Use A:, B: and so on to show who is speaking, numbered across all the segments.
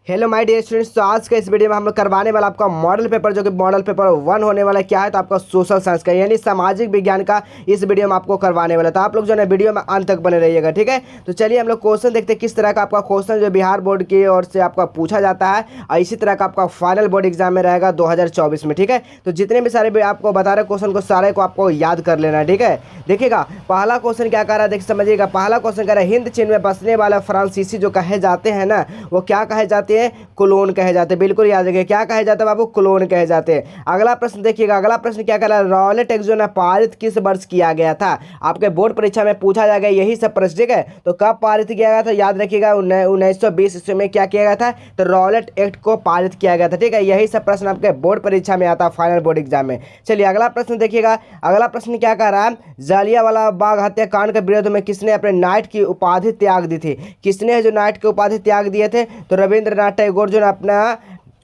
A: Hello my dear students. तो आज के इस वीडियो में हम लोग करवाने वाला आपका मॉडल पेपर जो कि मॉडल पेपर 1 होने वाला क्या है, तो आपका सोशल साइंस का यानी सामाजिक विज्ञान का इस वीडियो में आपको करवाने वाला। तो आप लोग जो है वीडियो में अंत तक बने रहिएगा, ठीक है। तो चलिए हम लोग क्वेश्चन देखते हैं किस तरह का आपका क्वेश्चन जो बिहार बोर्ड की ओर से आपका पूछा जाता है, और इसी तरह का आपका फाइनल बोर्ड एग्जाम में रहेगा 2024 में, ठीक है। तो जितने भी सारे आपको बता रहे क्वेश्चन को सारे को आपको याद कर लेना है, ठीक है। देखिएगा पहला क्वेश्चन क्या कर रहा है, देख समझिएगा। पहला क्वेश्चन कह रहा है हिंद चीन में बसने वाला फ्रांसीसी जो कहे जाते हैं ना, वो क्या कहे जाते हैं? क्लोन कहे जाते हैं। बिल्कुल याद रखिए, क्या कहे जाते हैं बाबू? क्लोन कहे जाते हैं। अगला प्रश्न देखिएगा, अगला प्रश्न क्या कर रहा है? रॉलेट एक्ट जो है पारित किस वर्ष किया गया था? आपके बोर्ड परीक्षा में पूछा जाएगा यही सब प्रश्न, ठीक है। तो कब पारित किया गया था? याद रखिएगा 1920 ईस्वी में क्या किया गया था? तो रॉलेट एक्ट को पारित किया गया था, ठीक है। यही सब प्रश्न आपके बोर्ड परीक्षा में आता है, फाइनल बोर्ड एग्जाम में। चलिए अगला प्रश्न देखिएगा, अगला प्रश्न क्या कह रहा है? जालियांवाला बाग हत्याकांड के विरोध में किसने अपने नाइट की उपाधि त्याग दी थी? किसने जो नाइट की उपाधि त्याग दिए थे? तो रविंद्रनाथ टैगोर जो अपना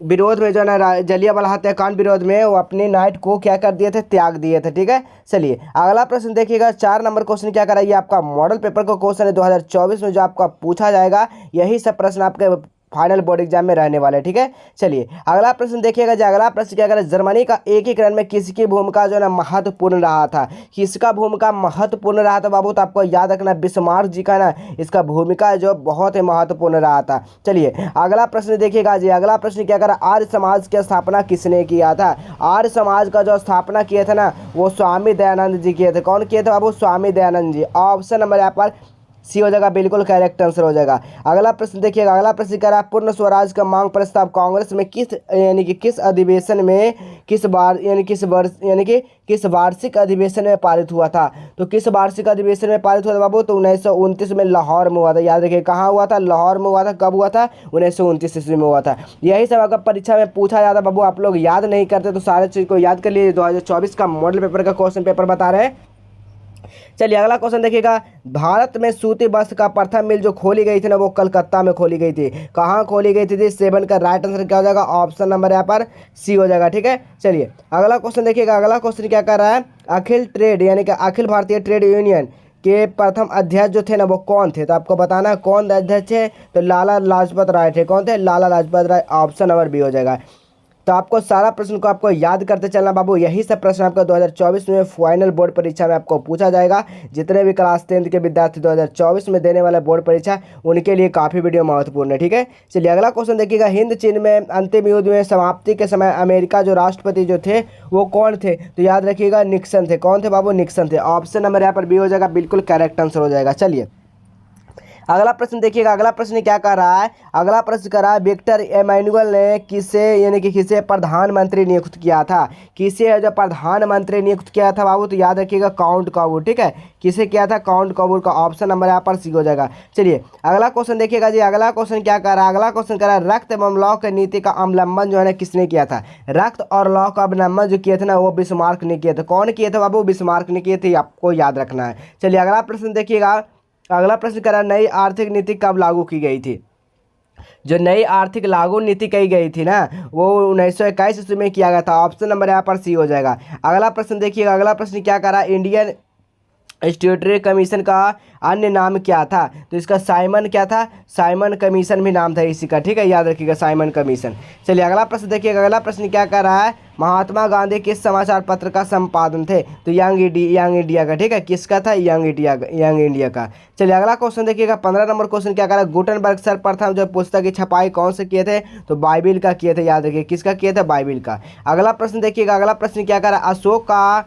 A: विरोध में जो है जलियांवाला हत्याकांड विरोध में वो अपनी नाइट को क्या कर दिए थे? त्याग दिए थे, ठीक है। चलिए अगला प्रश्न देखिएगा, 4 नंबर क्वेश्चन क्या कराइए? आपका मॉडल पेपर का क्वेश्चन है 2024 में जो आपका पूछा जाएगा, यही सब प्रश्न आपके फाइनल बोर्ड एग्जाम में रहने वाले, ठीक है। चलिए अगला प्रश्न देखिएगा, जो अगला प्रश्न क्या करें? जर्मनी का एकीकरण में किसकी भूमिका जो है ना महत्वपूर्ण रहा था? किसका भूमिका महत्वपूर्ण रहा था बाबू? तो आपको याद रखना बिस्मार्क जी का ना इसका भूमिका जो बहुत ही महत्वपूर्ण रहा था। चलिए अगला प्रश्न देखिएगा जी, अगला प्रश्न क्या करा? आर्य समाज की स्थापना किसने किया था? आर्य समाज का जो स्थापना किया था ना, वो स्वामी दयानंद जी किए थे। कौन किए थे बाबू? स्वामी दयानंद जी। ऑप्शन नंबर यहाँ पर सी हो जाएगा, बिल्कुल करेक्ट आंसर हो जाएगा। अगला प्रश्न देखिएगा, अगला प्रश्न क्या रहा? पूर्ण स्वराज का मांग प्रस्ताव कांग्रेस में किस यानी कि किस अधिवेशन में किस बार यानी किस वर्ष यानी कि किस वार्षिक अधिवेशन में पारित हुआ था? तो किस वार्षिक अधिवेशन में पारित हुआ था बाबू? तो 1929 में लाहौर में हुआ था। याद रखिए कहाँ हुआ था? लाहौर में हुआ था। कब हुआ था? 1929 ईस्वी में हुआ था। यही सब अगर परीक्षा में पूछा जाता बाबू, आप लोग याद नहीं करते तो सारे चीज़ को याद कर लिए। 2024 का मॉडल पेपर का क्वेश्चन पेपर बता रहे हैं। चलिए अगला क्वेश्चन देखिएगा, भारत में सूती वस्त्र का प्रथम मिल जो खोली गई थी ना, वो कलकत्ता में खोली गई थी। कहाँ खोली गई थी? 7 का राइट आंसर क्या हो जाएगा? ऑप्शन नंबर यहाँ पर सी हो जाएगा, ठीक है। चलिए अगला क्वेश्चन देखिएगा, अगला क्वेश्चन क्या कर रहा है? अखिल ट्रेड यानी कि अखिल भारतीय ट्रेड यूनियन के प्रथम अध्यक्ष जो थे ना, वो कौन थे? तो आपको बताना है कौन अध्यक्ष है। तो लाला लाजपत राय थे। कौन थे? Lala Lajpat Rai. Option number B हो जाएगा। तो आपको सारा प्रश्न को आपको याद करते चलना बाबू। यही सब प्रश्न आपका 2024 में फाइनल बोर्ड परीक्षा में आपको पूछा जाएगा। जितने भी क्लास 10th के विद्यार्थी 2024 में देने वाले बोर्ड परीक्षा, उनके लिए काफ़ी वीडियो महत्वपूर्ण है, ठीक है। चलिए अगला क्वेश्चन देखिएगा, हिंद चीन में अंतिम युद्ध में समाप्ति के समय अमेरिका जो राष्ट्रपति जो थे वो कौन थे? तो याद रखिएगा निक्सन थे। कौन थे बाबू? निक्सन थे। ऑप्शन नंबर यहाँ पर बी हो जाएगा, बिल्कुल करेक्ट आंसर हो जाएगा। चलिए अगला प्रश्न देखिएगा, अगला प्रश्न क्या कर रहा है? अगला प्रश्न कर रहा है विक्टर एमैनुअल ने किसे यानी कि किसे प्रधानमंत्री नियुक्त किया था? किसे जो प्रधानमंत्री नियुक्त किया था बाबू? तो याद रखिएगा काउंट कपूर, ठीक है। किसे किया था? काउंट कपूर का। ऑप्शन नंबर यहाँ पर सी हो जाएगा। चलिए अगला क्वेश्चन देखिएगा जी, अगला क्वेश्चन क्या कर रहा है? अगला क्वेश्चन कर रहा है रक्त एवं लौ की नीति का अवलंबन जो है ना किसने किया था? रक्त और लौ का अवलंबन जो किए थे ना, वो बिस्मार्क ने किए थे। कौन किए थे बाबू? बिस्मार्क ने किए थे, आपको याद रखना है। चलिए अगला प्रश्न देखिएगा, अगला प्रश्न करा नई आर्थिक नीति कब लागू की गई थी? जो नई आर्थिक लागू नीति की गई थी ना, वो 1921 ईस्वी में किया गया था। ऑप्शन नंबर यहाँ पर सी हो जाएगा। अगला प्रश्न देखिएगा, अगला प्रश्न क्या करा? इंडियन स्ट्यूटरी कमीशन का अन्य नाम क्या था? तो इसका साइमन क्या था? साइमन कमीशन भी नाम था इसी का, ठीक है। याद रखिएगा साइमन कमीशन। चलिए अगला प्रश्न देखिएगा, अगला प्रश्न क्या कर रहा है? महात्मा गांधी किस समाचार पत्र का संपादन थे? तो यंग इंडिया का, ठीक है। किसका था? यंग इंडिया का। चलिए अगला क्वेश्चन देखिएगा, 15 नंबर क्वेश्चन क्या कर रहा है? गुटनबर्ग सर्वप्रथम जो पुस्तक की छपाई कौन से किए थे? तो बाइबिल का किए थे। याद रखिए किसका किए थे? बाइबिल का। अगला प्रश्न देखिएगा, अगला प्रश्न क्या कर रहा है? अशोक का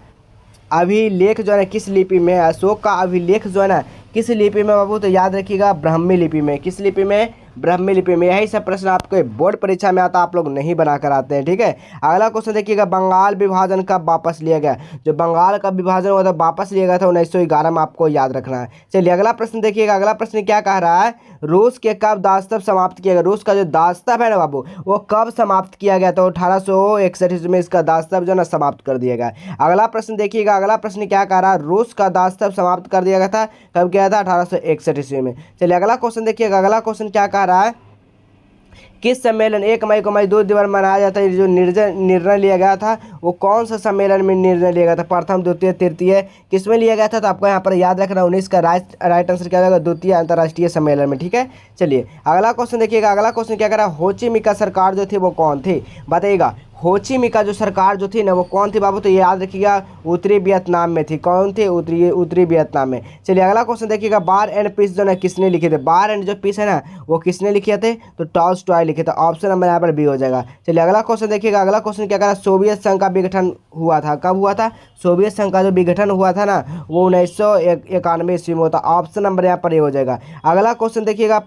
A: अभिलेख जो है ना किस लिपि में? अशोक का अभिलेख जो है ना किस लिपि में बाबू? तो याद रखिएगा ब्राह्मी लिपि में। किस लिपि में? ब्राह्मी लिपि में। यही सब प्रश्न आपके बोर्ड परीक्षा में आता, आप लोग नहीं बना कर आते हैं, ठीक है। अगला क्वेश्चन देखिएगा, बंगाल विभाजन कब वापस लिया गया? जो बंगाल का विभाजन हुआ था वापस लिया गया था 1911 में, आपको याद रखना है। चलिए अगला प्रश्न देखिएगा, अगला प्रश्न क्या कह रहा है? रूस के कब दास्तव समाप्त किया गया? रूस का जो दास्तव है ना बाबू, वो कब समाप्त किया गया? तो 1861 ईस्वी में इसका दास्तव जो है ना समाप्त कर दिया गया। अगला प्रश्न देखिएगा, अगला प्रश्न क्या कह रहा है? रूस का दास्तव समाप्त कर दिया गया था। कब किया था? 1861 ईस्वी में। चलिए अगला क्वेश्चन देखिएगा, अगला क्वेश्चन क्या कह रहा है? किस सम्मेलन 1 मई को मजदूर दिवस मनाया जाता है, जो निर्णय लिया गया था वो कौन सा सम्मेलन में निर्णय लिया गया था, प्रथम द्वितीय तृतीय किस में लिया गया था, तो आपको यहाँ पर याद रखना 19 का राइट आंसर क्या होगा, द्वितीय अंतर्राष्ट्रीय सम्मेलन में। ठीक है, चलिए अगला क्वेश्चन देखिएगा। अगला क्वेश्चन क्या करा, हो ची मिन्ह का सरकार जो थी वो कौन थी, बताइएगा। हो ची मिन्ह का जो सरकार जो थी ना वो कौन थी बाबू, तो ये याद रखिएगा उत्तरी वियतनाम में थी। कौन थी, उत्तरी वियतनाम में। चलिए अगला क्वेश्चन देखिएगा, बार एंड पीस जो है किसने लिखे थे, बार एंड जो पीस है ना वो किसने लिखे थे, तो टॉल्स्टॉय लिखे थे। ऑप्शन नंबर यहाँ पर बी हो जाएगा। चलिए अगला क्वेश्चन देखिएगा। अगला क्वेश्चन क्या करा, सोवियत संघ का विघटन हुआ था, कब हुआ था, सोवियत संघ का जो विघटन हुआ था ना वो 1991 ईस्वी में होता। ऑप्शन नंबर यहाँ पर ये हो जाएगा। अगला क्वेश्चन देखिएगा,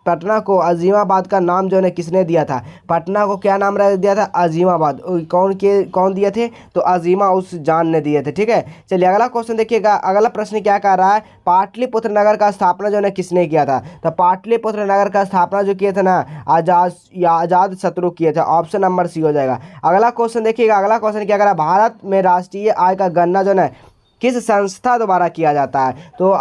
A: पटना को अजीमाबाद का नाम जो है किसने दिया था, पटना को क्या नाम दिया था, अजीमाबाद। कौन दिए थे, तो अजीमा उस जान ने दिए थे। ठीक है, चलिए अगला क्वेश्चन देखिएगा। अगला प्रश्न क्या कह रहा है, पाटलिपुत्र नगर का स्थापना जो है किसने किया था, तो पाटलिपुत्र नगर का स्थापना जो किए थे ना आजाद शत्रु किए थे। ऑप्शन नंबर सी हो जाएगा। अगला क्वेश्चन देखिएगा। अगला क्वेश्चन क्या कह रहा है, भारत में राष्ट्रीय आय का गणना जो है किस संस्था द्वारा किया जाता है, तो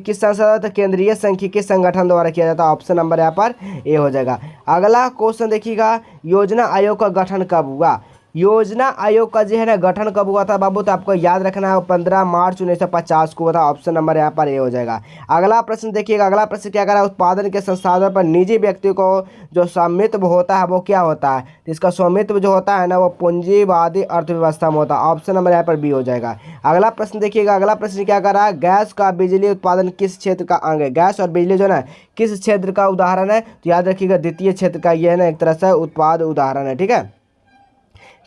A: किस संस्था, तो केंद्रीय सांख्यिकी संगठन द्वारा किया जाता है। ऑप्शन नंबर यहाँ पर ए हो जाएगा। अगला क्वेश्चन देखिएगा, योजना आयोग का गठन कब हुआ, योजना आयोग का जो है ना गठन कब हुआ था बाबू, तो आपको याद रखना है 15 मार्च 1950 को हुआ था। ऑप्शन नंबर यहाँ पर ए हो जाएगा। अगला प्रश्न देखिएगा। अगला प्रश्न क्या करा, उत्पादन के संसाधन पर निजी व्यक्ति को जो स्वामित्व होता है वो क्या होता है, तो इसका स्वामित्व जो होता है ना वो पूंजीवादी अर्थव्यवस्था में होता है। ऑप्शन नंबर यहाँ पर बी हो जाएगा। अगला प्रश्न देखिएगा। अगला प्रश्न क्या करा, गैस का बिजली उत्पादन किस क्षेत्र का अंग है, गैस और बिजली जो है ना किस क्षेत्र का उदाहरण है, तो याद रखिएगा द्वितीय क्षेत्र का ये है ना एक तरह से उत्पाद उदाहरण है। ठीक है,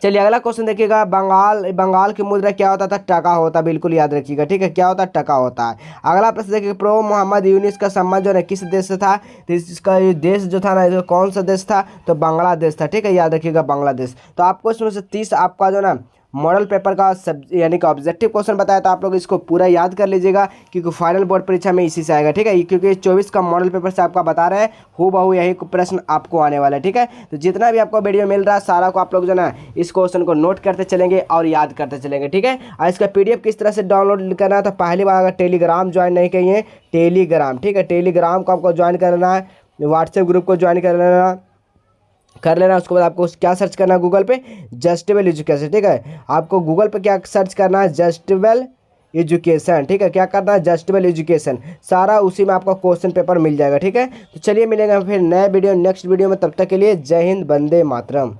A: चलिए अगला क्वेश्चन देखिएगा। बंगाल की मुद्रा क्या होता था, टका होता, बिल्कुल याद रखिएगा। ठीक है, क्या होता है, टका होता है। अगला प्रश्न देखिए, प्रो मोहम्मद यूनिस का संबंध जो है किस देश से था, तो इसका देश जो था ना कौन सा देश था, तो बांग्लादेश था। ठीक है, याद रखिएगा बांग्लादेश। तो आपको इसमें से 30 आपका जो ना मॉडल पेपर का यानी कि ऑब्जेक्टिव क्वेश्चन बताया, तो आप लोग इसको पूरा याद कर लीजिएगा क्योंकि फाइनल बोर्ड परीक्षा में इसी से आएगा। ठीक है, क्योंकि 24 का मॉडल पेपर से आपका बता रहे हैं हूबहू यही प्रश्न आपको आने वाला है। ठीक है, तो जितना भी आपको वीडियो मिल रहा है सारा को आप लोग जो ना इस क्वेश्चन को नोट करते चलेंगे और याद करते चलेंगे। ठीक है, और इसका PDF किस तरह से डाउनलोड करना है, तो पहली बार अगर टेलीग्राम ज्वाइन नहीं किए हैं, टेलीग्राम, ठीक है, टेलीग्राम को आपको ज्वाइन करना है, व्हाट्सएप ग्रुप को ज्वाइन कर लेना। उसके बाद आपको क्या सर्च करना है गूगल पे, जस्टेबल एजुकेशन। ठीक है, आपको गूगल पे क्या सर्च करना है, जस्टेबल एजुकेशन। ठीक है, क्या करना है, जस्टेबल एजुकेशन, सारा उसी में आपका क्वेश्चन पेपर मिल जाएगा। ठीक है, तो चलिए मिलेंगे फिर नए वीडियो नेक्स्ट वीडियो में, तब तक के लिए जय हिंद, वंदे मातरम।